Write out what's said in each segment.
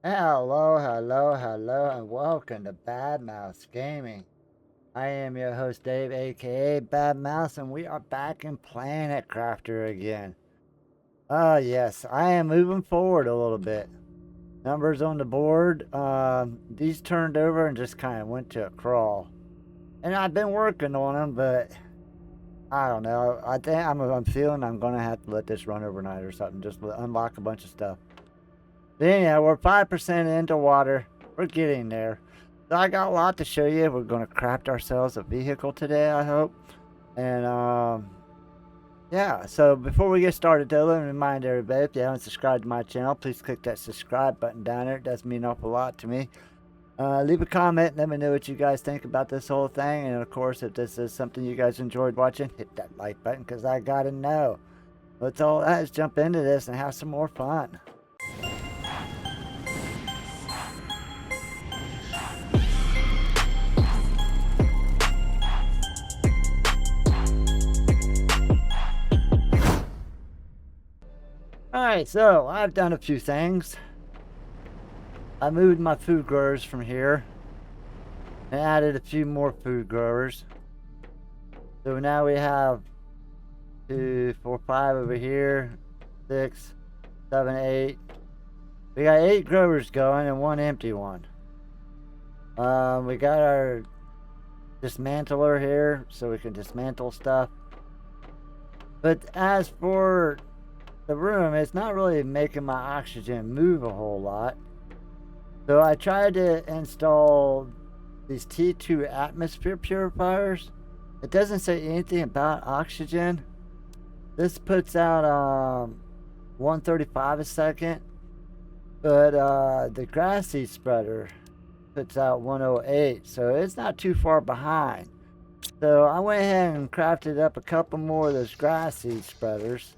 Hello, hello, hello, and welcome to Bad Mouse Gaming. I am your host Dave, aka Bad Mouse, and we are back in Planet Crafter again. Yes, I am moving forward a little bit. Numbers on the board. These turned over and just kind of went to a crawl, and I've been working on them, but I don't know. I think I'm feeling I'm gonna have to let this run overnight or something. Just unlock a bunch of stuff. But anyhow, we're 5% into water. We're getting there. So I got a lot to show you. We're going to craft ourselves a vehicle today, I hope. And, yeah, so before we get started, though, let me remind everybody, if you haven't subscribed to my channel, please click that subscribe button down there. It does mean an awful lot to me. Leave a comment. Let me know what you guys think about this whole thing. And, of course, if this is something you guys enjoyed watching, hit that like button because I got to know. Let's all let's jump into this and have some more fun. Alright, so I've done a few things. I moved my food growers from here and added a few more food growers. So now we have 2, 4, 5 over here, 6, 7, 8. We got 8 growers going and 1 empty one. We got our dismantler here so we can dismantle stuff. But as for the room, it's not really making my oxygen move a whole lot. So I tried to install these T2 atmosphere purifiers. It doesn't say anything about oxygen. This puts out 135 a second, but the grass seed spreader puts out 108, so it's not too far behind. So I went ahead and crafted up a couple more of those grass seed spreaders.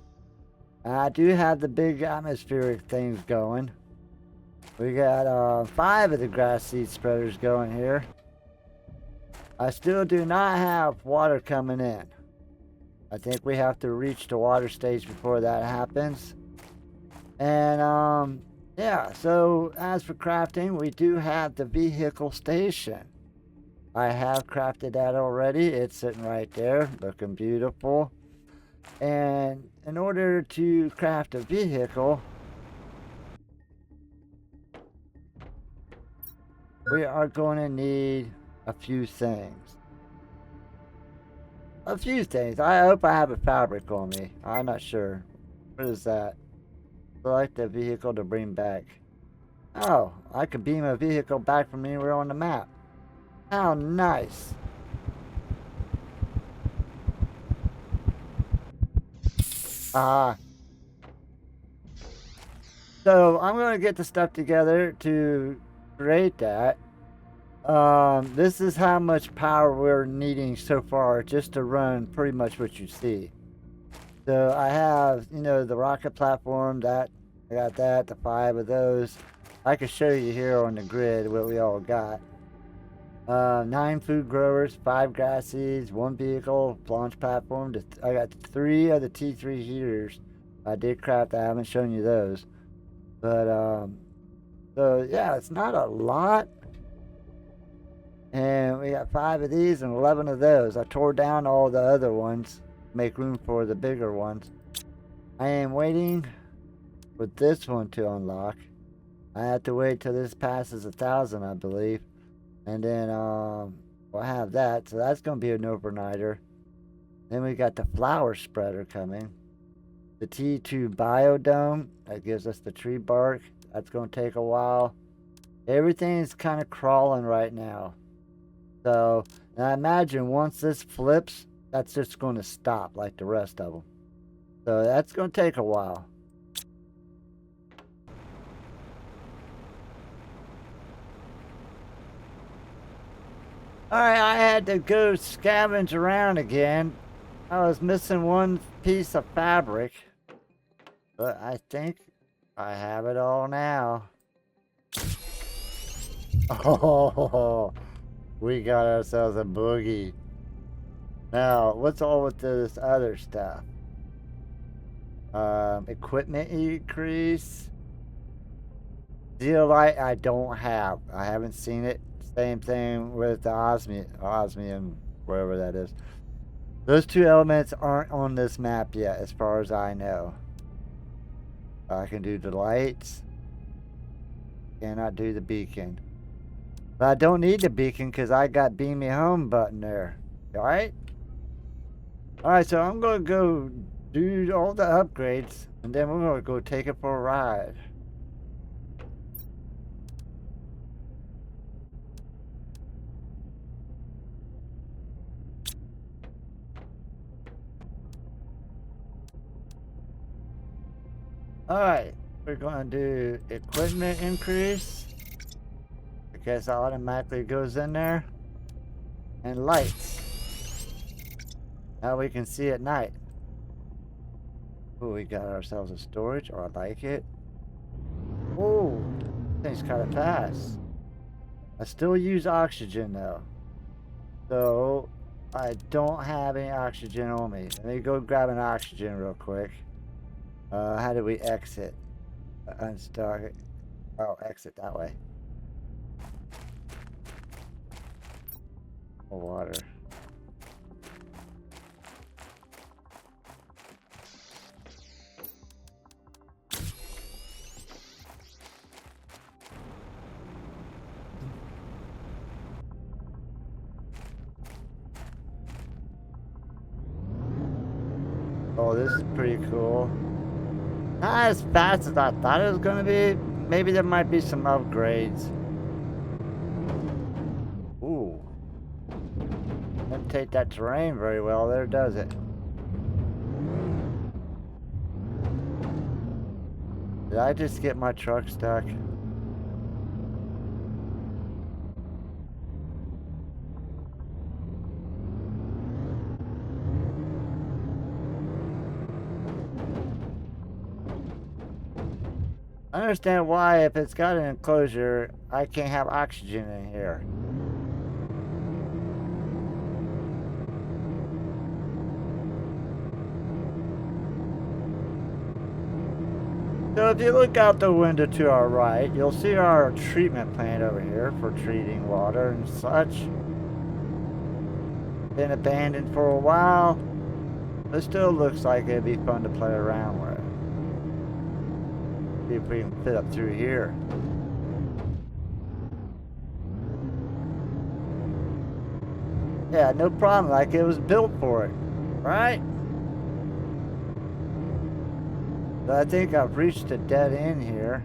I do have the big atmospheric things going. We got 5 of the grass seed spreaders going here. I still do not have water coming in. I think we have to reach the water stage before that happens. And yeah, so as for crafting, we do have the vehicle station. I have crafted that already. It's sitting right there, looking beautiful. And in order to craft a vehicle, we are going to need a few things. I hope I have a fabric on me. I'm not sure. What is that? Select a vehicle to bring back. Oh, I could beam a vehicle back from anywhere on the map. How nice. So I'm going to get the stuff together to create that. This is how much power we're needing so far just to run pretty much what you see. So I have, the rocket platform, that I got that, the 5 of those. I can show you here on the grid what we all got. 9 food growers, 5 grass seeds, 1 vehicle, launch platform. I got 3 of the T3 heaters. I did craft, I haven't shown you those. But, so yeah, it's not a lot. And we got 5 of these and 11 of those. I tore down all the other ones, make room for the bigger ones. I am waiting for this one to unlock. I have to wait till this passes 1,000, I believe. And then we'll have that. So that's going to be an overnighter. Then we got the flower spreader coming. The T2 biodome, that gives us the tree bark. That's going to take a while. Everything's kind of crawling right now. So, and I imagine once this flips, that's just going to stop like the rest of them. So that's going to take a while. Alright, I had to go scavenge around again. I was missing one piece of fabric. But I think I have it all now. Oh, we got ourselves a boogie. Now, what's all with this other stuff? Equipment increase. zeolite I don't have. I haven't seen it. Same thing with the osmium, wherever that is. Those two elements aren't on this map yet, as far as I know. I can do the lights. Cannot do the beacon. But I don't need the beacon because I got beam me home button there. Alright? Alright, so I'm going to go do all the upgrades. And then we're going to go take it for a ride. Alright, we're going to do equipment increase. I guess it automatically goes in there. And lights. Now we can see at night. Oh, we got ourselves a storage. Oh, I like it. Oh, thing's kind of fast. I still use oxygen though. So, I don't have any oxygen on me. Let me go grab an oxygen real quick. How do we exit? Unstuck. Oh, exit that way. Water. Oh, this is pretty cool. Not as fast as I thought it was gonna be. Maybe there might be some upgrades. Ooh. Doesn't take that terrain very well there, does it? Did I just get my truck stuck? I understand why, if it's got an enclosure, I can't have oxygen in here. So if you look out the window to our right, you'll see our treatment plant over here for treating water and such. Been abandoned for a while, but still looks like it'd be fun to play around with. See if we can fit up through here. Yeah, no problem, like it was built for it, right? So I think I've reached a dead end here.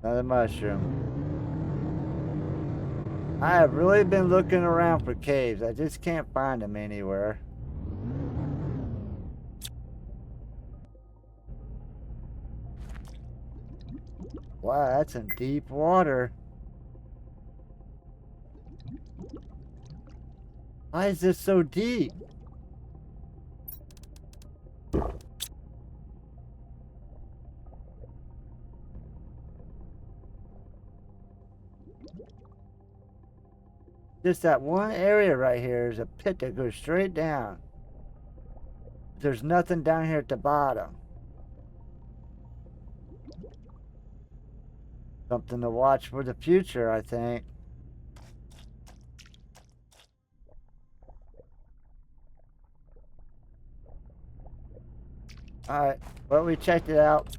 Another mushroom. I have really been looking around for caves. I just can't find them anywhere. Wow, that's some deep water. Why is this so deep? Just that one area right here is a pit that goes straight down. There's nothing down here at the bottom. Something to watch for the future, I think. Alright, well, we checked it out.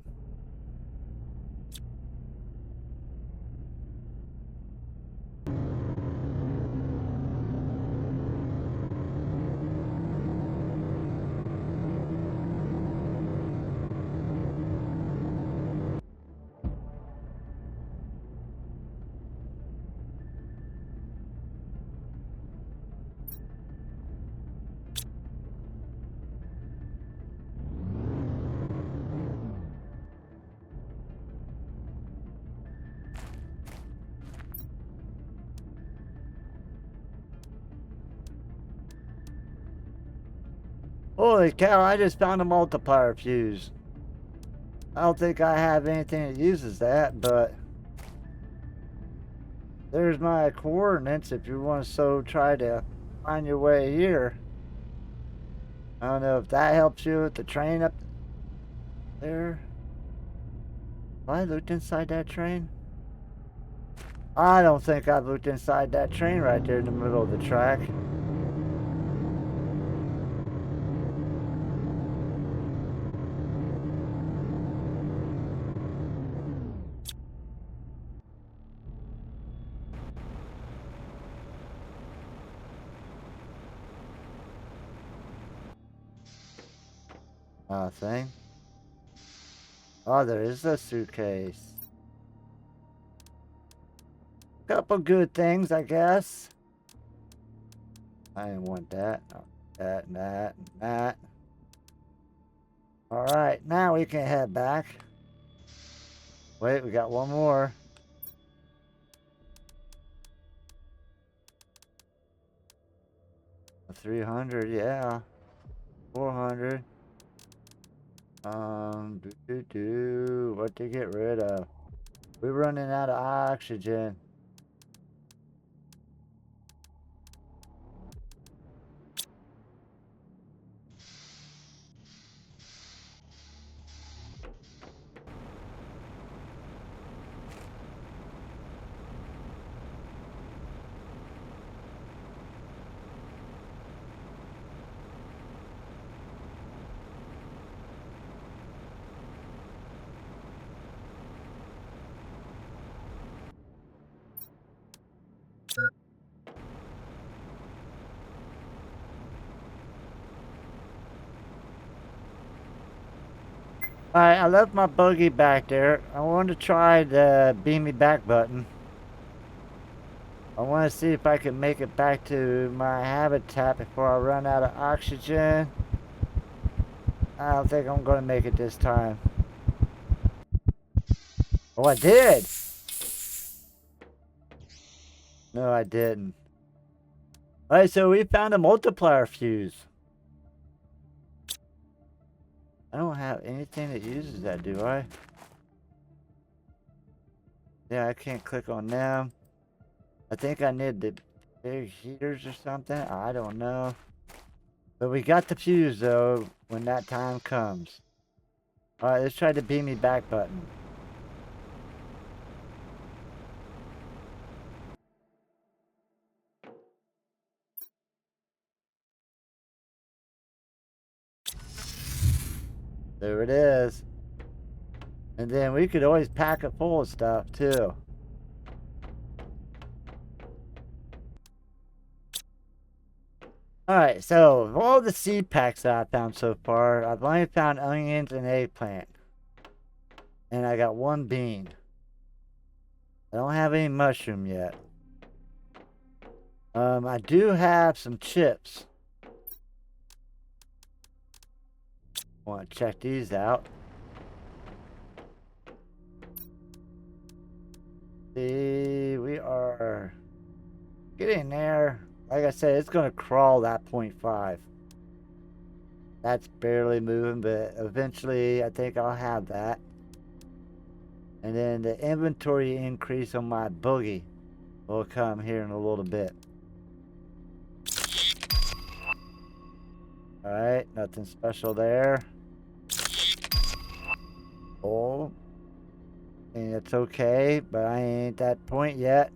Holy cow, I just found a multiplier fuse. I don't think I have anything that uses that, but there's my coordinates if you want to try to find your way here. I don't know if that helps you with the train up there. Have I looked inside that train? I don't think I've looked inside that train right there in the middle of the track. Nothing. Oh, there is a suitcase. Couple good things, I guess. I didn't want that. Oh, that, and that, and that. Alright, now we can head back. Wait, we got one more. A 300, yeah. 400. What to get rid of? We're running out of oxygen. Alright, I left my buggy back there. I wanted to try the beam me back button. I want to see if I can make it back to my habitat before I run out of oxygen. I don't think I'm going to make it this time. Oh, I did! No, I didn't. Alright, so we found a multiplier fuse. I don't have anything that uses that, do I? Yeah, I can't click on them. I think I need the big heaters or something. I don't know. But we got the fuse, though, when that time comes. Alright, let's try the beam me back button. There it is. And then we could always pack it full of stuff, too. Alright, so of all the seed packs that I found so far, I've only found onions and eggplant. And I got one bean. I don't have any mushroom yet. I do have some chips. Want to check these out. See, we are getting there. Like I said, it's going to crawl that 0.5. That's barely moving, but eventually I think I'll have that. And then the inventory increase on my buggy will come here in a little bit. Alright, nothing special there. Oh. And it's okay, but I ain't at that point yet.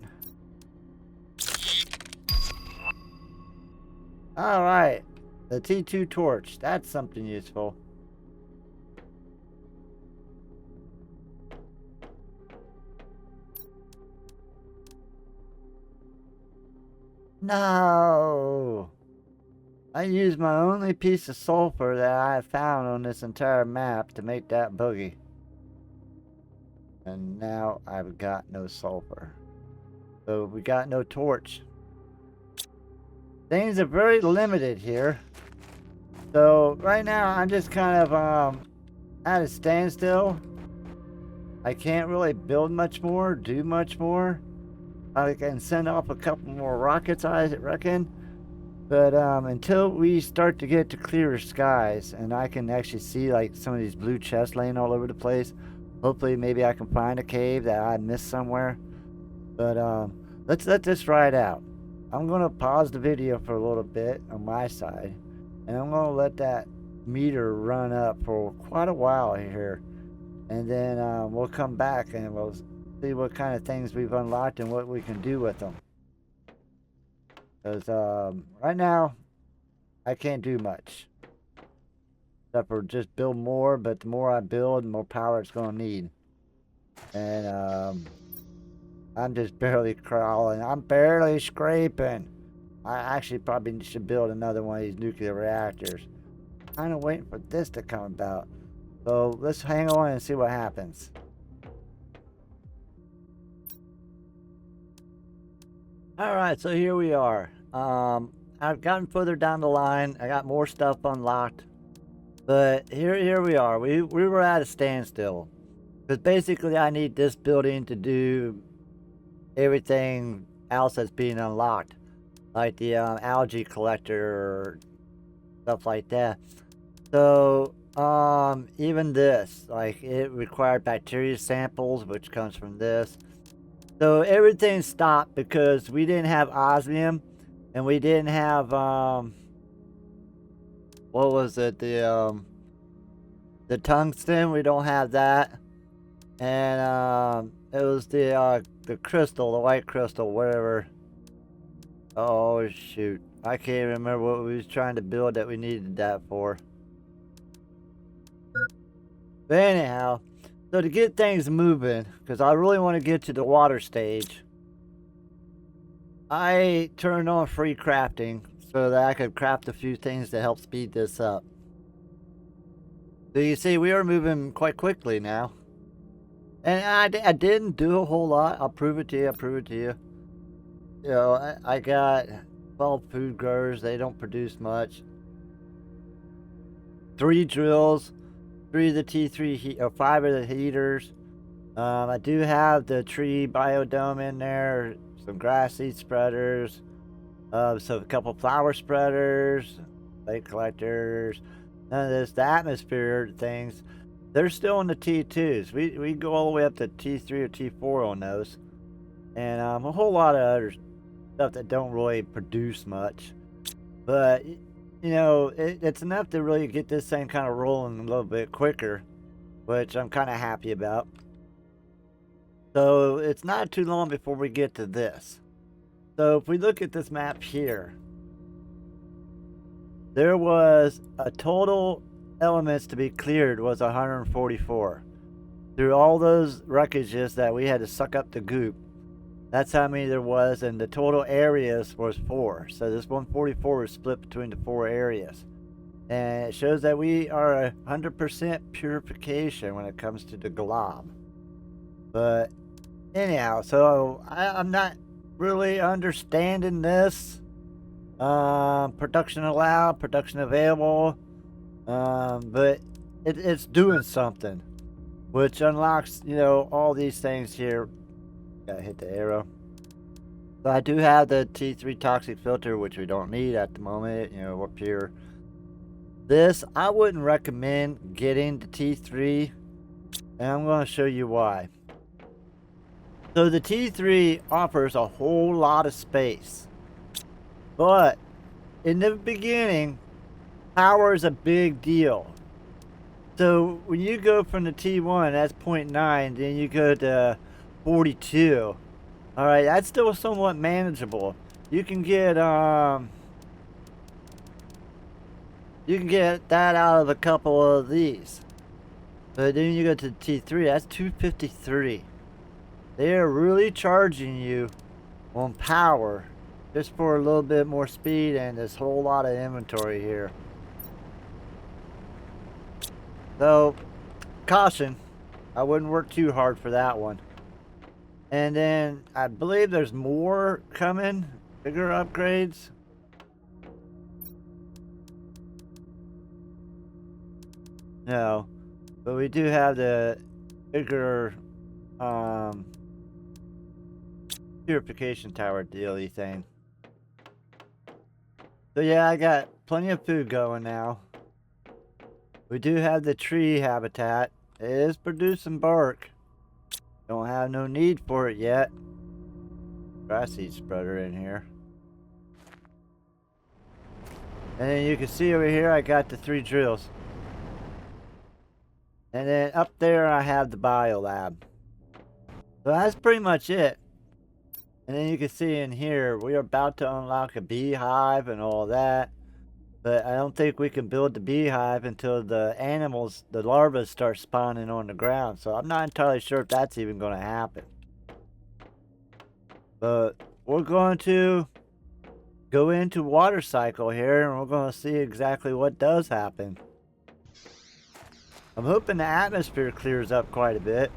Alright. The T2 torch. That's something useful. No! I used my only piece of sulfur that I found on this entire map to make that buggy. And now I've got no sulfur. So we got no torch. Things are very limited here. So right now I'm just kind of at a standstill. I can't really build much more, do much more. I can send off a couple more rockets, I reckon. But until we start to get to clearer skies and I can actually see like some of these blue chests laying all over the place, hopefully maybe I can find a cave that I missed somewhere. But let's let this ride out. I'm gonna pause the video for a little bit on my side, and I'm gonna let that meter run up for quite a while here, and then we'll come back and we'll see what kind of things we've unlocked and what we can do with them. Because right now I can't do much except for just build more. But the more I build, the more power it's gonna need. And I'm just barely crawling. I'm barely scraping. I actually probably should build another one of these nuclear reactors. Kind of waiting for this to come about. So let's hang on and see what happens. Alright, so here we are. I've gotten further down the line. I got more stuff unlocked. But here we are. We were at a standstill. Because basically I need this building to do everything else that's being unlocked. Like the algae collector or stuff like that. So even this, like it required bacteria samples, which comes from this. So everything stopped because we didn't have osmium, and we didn't have what was it, the tungsten. We don't have that, and it was the crystal, the white crystal, whatever. Oh shoot, I can't remember what we was trying to build that we needed that for. But anyhow, so to get things moving, because I really want to get to the water stage, I turned on free crafting so that I could craft a few things to help speed this up. So you see, we are moving quite quickly now. And I didn't do a whole lot. I'll prove it to you. I'll prove it to you. You know, I got 12 food growers. They don't produce much. 3 drills. 3 of the T3 or 5 of the heaters. I do have the tree biodome in there, some grass seed spreaders, so a couple flower spreaders, light collectors, none of this. The atmosphere things, they're still in the T2s. We go all the way up to T3 or T4 on those, and a whole lot of other stuff that don't really produce much, but you know, it's enough to really get this thing kind of rolling a little bit quicker, which I'm kind of happy about. So it's not too long before we get to this. So if we look at this map here, there was a total elements to be cleared was 144. Through all those wreckages that we had to suck up the goop, that's how many there was, and the total areas was 4. So this 144 is split between the 4 areas. And it shows that we are 100% purification when it comes to the glob. But anyhow, so I'm not really understanding this. Production allowed, production available. But it's doing something, which unlocks, you know, all these things here. Gotta hit the arrow. So I do have the T3 toxic filter, which we don't need at the moment. You know, we're pure. This, I wouldn't recommend getting the T3, and I'm going to show you why. So the T3 offers a whole lot of space, but in the beginning, power is a big deal. So when you go from the T1, that's 0.9, then you go to 42. All right, that's still somewhat manageable. You can get that out of a couple of these. But then you go to the T3, that's 253. They are really charging you on power just for a little bit more speed and this whole lot of inventory here. So, caution, I wouldn't work too hard for that one. And then I believe there's more coming, bigger upgrades. No, but we do have the bigger purification tower dealy thing. So yeah, I got plenty of food going now. We do have the tree habitat. It is producing bark. Don't have no need for it yet. Grass seed spreader in here. And then you can see over here I got the 3 drills. And then up there I have the biolab. So that's pretty much it. And then you can see in here we are about to unlock a beehive and all that. But I don't think we can build the beehive until the animals, the larvae, start spawning on the ground. So I'm not entirely sure if that's even going to happen. But we're going to go into water cycle here and we're going to see exactly what does happen. I'm hoping the atmosphere clears up quite a bit.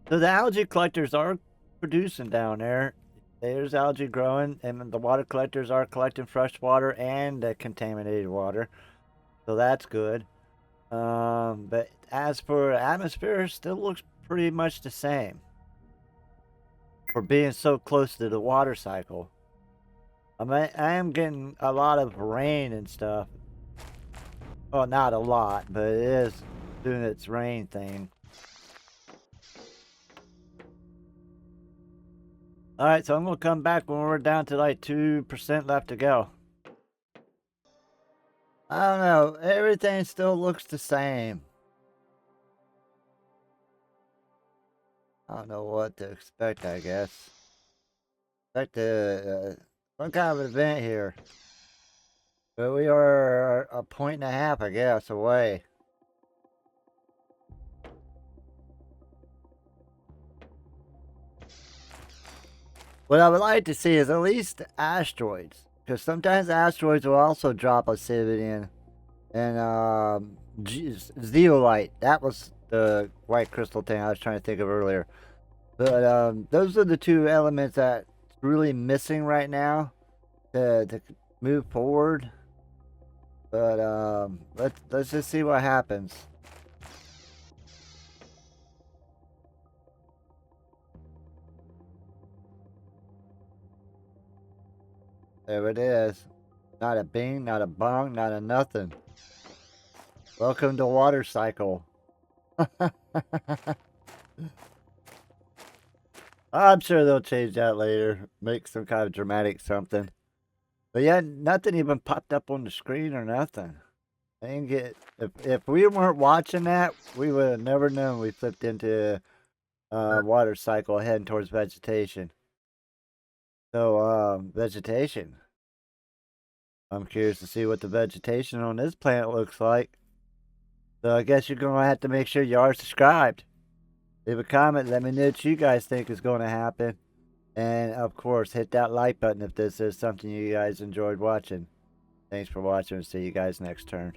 So the algae collectors are producing down there. There's algae growing, and the water collectors are collecting fresh water and contaminated water. So that's good. But as for atmosphere, it still looks pretty much the same. For being so close to the water cycle. I am getting a lot of rain and stuff. Well, not a lot, but it is doing its rain thing. Alright, so I'm going to come back when we're down to like 2% left to go. I don't know. Everything still looks the same. I don't know what to expect, I guess. Expect some kind of event here. But we are a 1.5, I guess, away. What I would like to see is at least asteroids. Because sometimes asteroids will also drop obsidian. And zeolite. That was the white crystal thing I was trying to think of earlier. But those are the 2 elements that's really missing right now to move forward. But let's just see what happens. There it is. Not a bing, not a bong, not a nothing. Welcome to water cycle. I'm sure they'll change that later. Make some kind of dramatic something. But yeah, nothing even popped up on the screen or nothing. I didn't get, if we weren't watching that, we would have never known we flipped into water cycle heading towards vegetation. So vegetation. I'm curious to see what the vegetation on this planet looks like. So I guess you're gonna have to make sure you are subscribed. Leave a comment, let me know what you guys think is going to happen. And of course, hit that like button if this is something you guys enjoyed watching. Thanks for watching, and see you guys next turn.